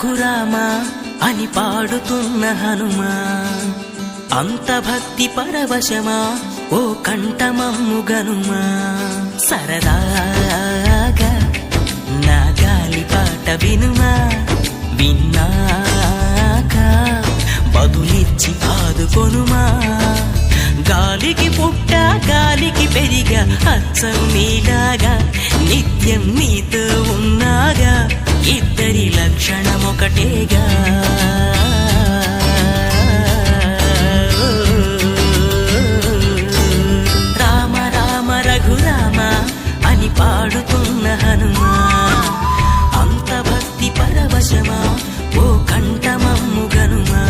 రఘురామ అని పాడుతున్న హనుమా, అంత భక్తి పరవశమా ఓ కంఠమమ్ము గనుమా. సరదాగా నా గాలి పాట వినుమా, విన్నాక బదులిచ్చి ఆదుకొనుమా. గాలికి పుట్ట గాలికి పెరిగా అచ్చం నీలాగా, నిత్యం నీతో ఉన్నాగా, ఇద్దరి లక్షణమొకటేగా. రామ రామ రఘురామ అని పాడుతున్న హనుమా, అంత భక్తి పరవశమా ఓ కంఠమమ్ము గనుమా.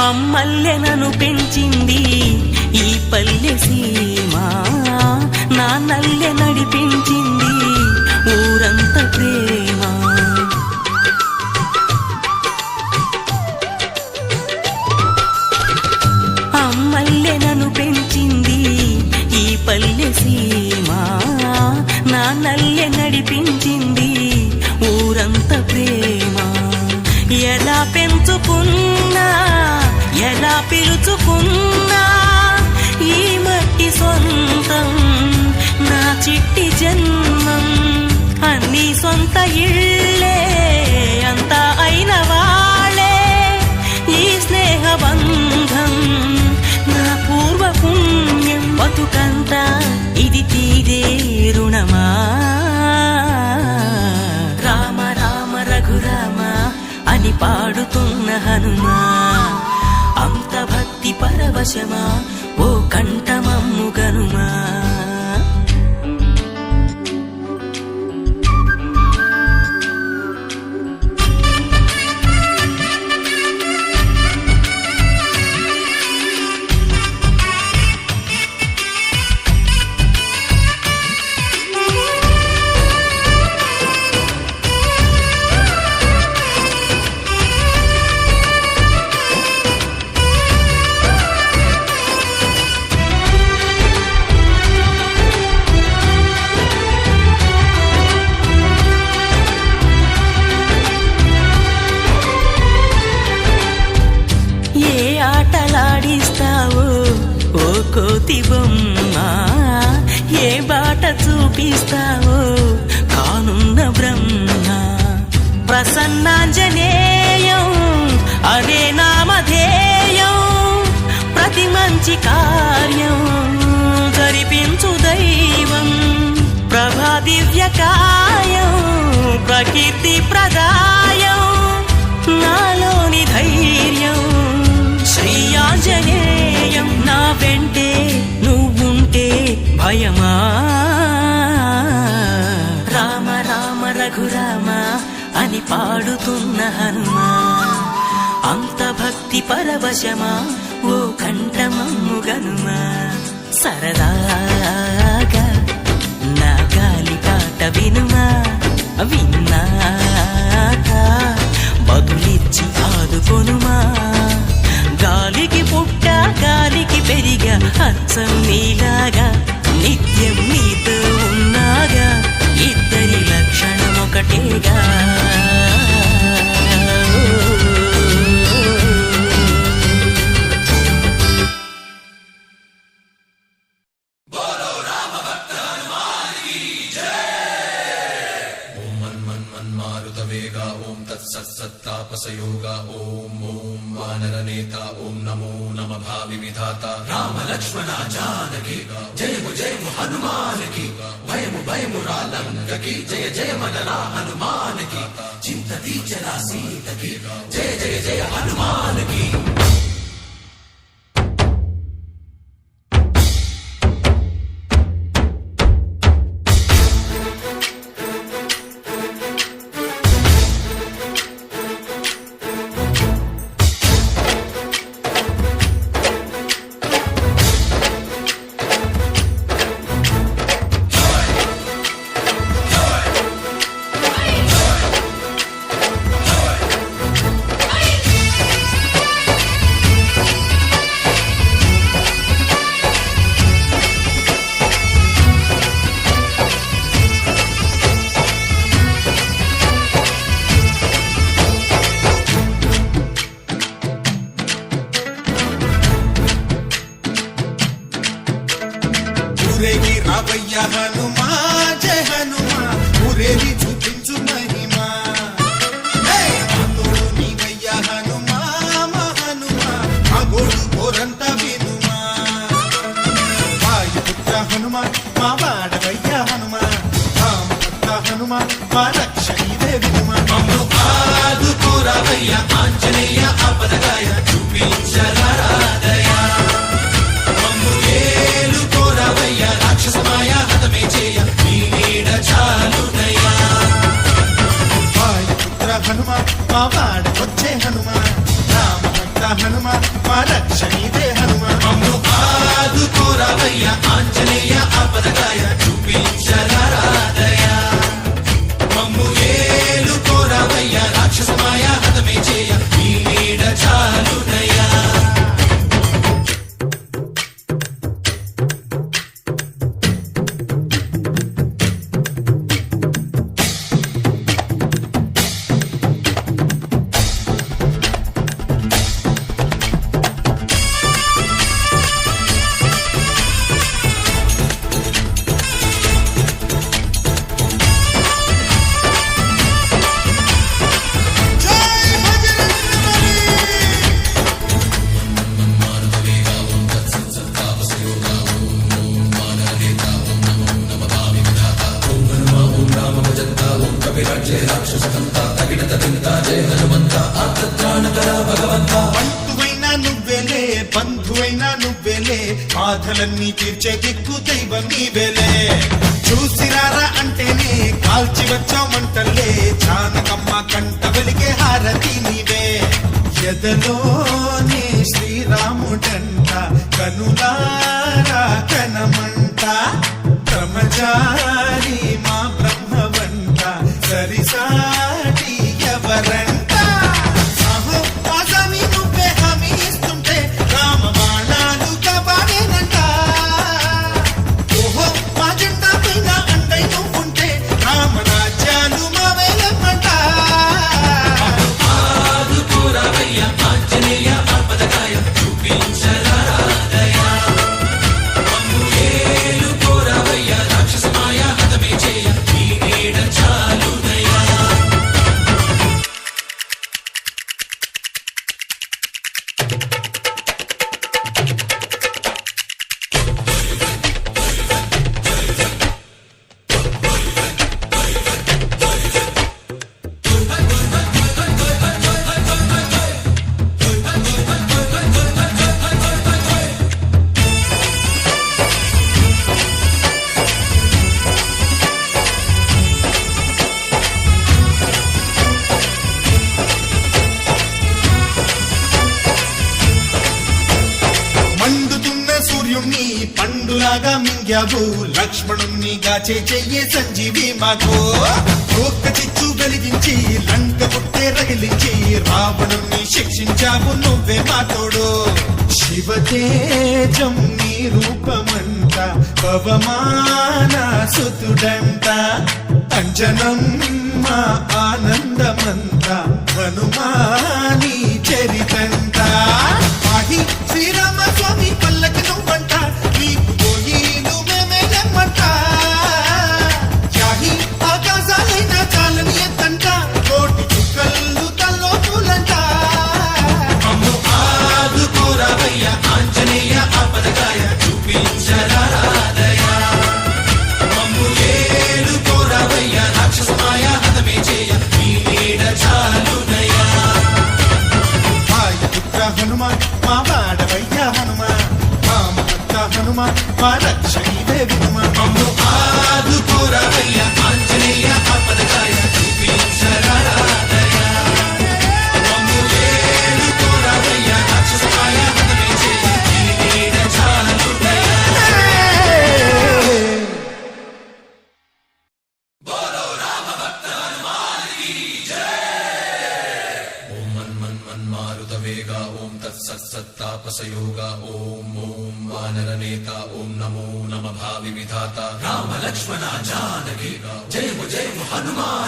అమ్మల్లెనను పెంచింది ఈ పల్లె సీమ, నా నల్లె నడిపించింది ఊరంత ప్రేమ. అమ్మల్లెనను పెంచింది ఈ పల్లె సీమ, నా నల్లె నడిపించింది ఊరంత ప్రేమ. ఎలా పెంచుకున్నా ఎలా పిలుచుకున్నా ఈ మట్టి సొంతం, నా చిట్టి జన్మం. అన్ని సొంత ఇళ్ళే అంతా అయిన వాళ్ళే ఈ స్నేహ బంధం, నా పూర్వ పుణ్యం. బతుకంతా ఇది తీరే రుణమా. రామ రామ రఘురామ అని పాడుతున్న హనుమా, అంత భక్తి పరవశమా ఓ కంఠమమ్ము గనుమా. ఆటలాడిస్తావో ఓ కోతి బొమ్మ, ఏ బాట చూపిస్తావో కానున్న బ్రహ్మ. ప్రసన్నాంజనేయం అదే నామధేయం, ప్రతి మంచి కార్యం జరిపించు దైవం. ప్రభా దివ్యకాయం ప్రకీర్తి ప్రదాయం, నాలోని ధైర్యం శ్రీ ఆంజనేయం. నా వెంటే నువ్వుంటే భయమా. రామ రామ రఘురామ అని పాడుతున్న హనుమా, అంత భక్తి పరవశమా ఓ కంఠమమ్ము గనుమా. సరదాగా నా గాలి పాట వినుమా, విన్నాక బదులిచ్చి ఆదుకొనుమా. గాలికి పుట్ట గాలికి పెరిగా అచ్చం నీలాగా, నిత్యం నీతో ఉన్నాగా, ఇద్దరి లక్షణమొకటేగా. सत्तापसयोगा ओम ओम वानरनेता ओम नमो नमः भावि विधाता राम लक्ष्मण जानकी जय हनुमान की भयमु भयमु रालंकी जय जय मनला हनुमान की चिंतती चला सीत की जय जय जय हनुमान की। రావయ్య హనుమా జయ హనుమా ఊరేగి చూపించు మహిమా తోడు నీవయ్య హనుమా మా హనుమా మా గోడు కోరంత వినుమా వాయుపుత్ర హనుమా మా వాడవయ్య హనుమా రామభక్త హనుమా మా రక్షణీదే వినుమా ఆదుకోరావయ్య ఆంజనేయ ఆపదగాయ చూపించరాదయ మమ్ము ఏలుకోరావయ్య రాక్షసమాయ హతమే చేయ నీ నీడ చాలునయ్యా వాయుపుత్ర హనుమా మా వాడకొచ్చే హనుమా రామభక్త హనుమా మా రక్షణీదే హనుమా మమ్ము ఆదుకోరావయ్య ఆంజనేయ ఆపదగాయ చూపించరాదయ మమ్ము ఏలుకోరావయ్య రాక్షసమాయ హతమే చేయ నీ నీడ చాలునయ్యా బంధువైనా నువ్వేలే బంధువైనా నువ్వేలే బాధలన్నీ తీర్చే దిక్కు దైవం నీవేలే చూసిరారా అంటేనే కాల్చి వచ్చామంటలే జానకమ్మ కంట వెలిగే హారతి నీవే ఎదలోనే శ్రీరాముడంట కనులారా కనమంట బ్రహ్మచారి మా బ్రహ్మవంట సరిసాటి ఎవరంట అహో ఆసామి నువ్వే హామీ ఇస్తుంటే రామ బాణాలు కాపాడేనంట ఓహో మా జెండా పైన అండై నువ్వుంటే రామరాజ్యాలు మా వేలమంట ఆదుకోరావయ్య ఆంజనేయ ఆపదగాయ చూపించరాదయ మమ్ము ఏలుకోరావయ్య రాక్షసమాయ హతమే చేయ నీ నీడ చాలునయ్యా మండుతున్న సూర్యుణ్ణి పండులాగా మింగావు లక్ష్మణుణ్ణి గాచే చెయ్యే సంజీవి మాకు ఒక్క చిచ్చు వెలిగించి లంక పుట్టే రగిలించి రావణుణ్ణి శిక్షించావు నువ్వే మా తోడు శివతేజం నీ రూపమంట పవమాన సుతుడంట అంజనం మా ఆనందమంత హనుమాని చరితంట ఆహి శ్రీరామ స్వామి పల్లకి నువ్వంట నీకు పోయిలు మేమేలమ్మంట యాహి ఆకాశాలైనా చాలని ఎత్తంట కోటి చుక్కలు తల్లో పూలంట మమ్ము ఆదుకోరావయ్య ఆంజనేయ ఆపదగాయ చూపించరాదయ మమ్ము ఏలుకోరావయ్య రాక్షసమాయ హతమే చేయ నీ నీడ చాలునయ్యా వాయుపుత్ర హనుమా మా వాడవయ్య హనుమా రామభక్త హనుమా మా రక్షణీదే వినుమా మమ్ము ఆదుకోరావయ్య ఆంజనేయ ఆపదగాయ చూపించరాదయ మమ్ము ఏలుకోరావయ్య రాక్షసమాయ హతమే చేయ నీ నీడ చాలునయ్యా ఓం మన్మారుత వేగ ఓం తత్సత్తాపసయోగ ఓం ఓం వానరనేత ఓం నమో నమ భావి విధాత రామ లక్ష్మణ జానకి జయము జయము హనుమాన్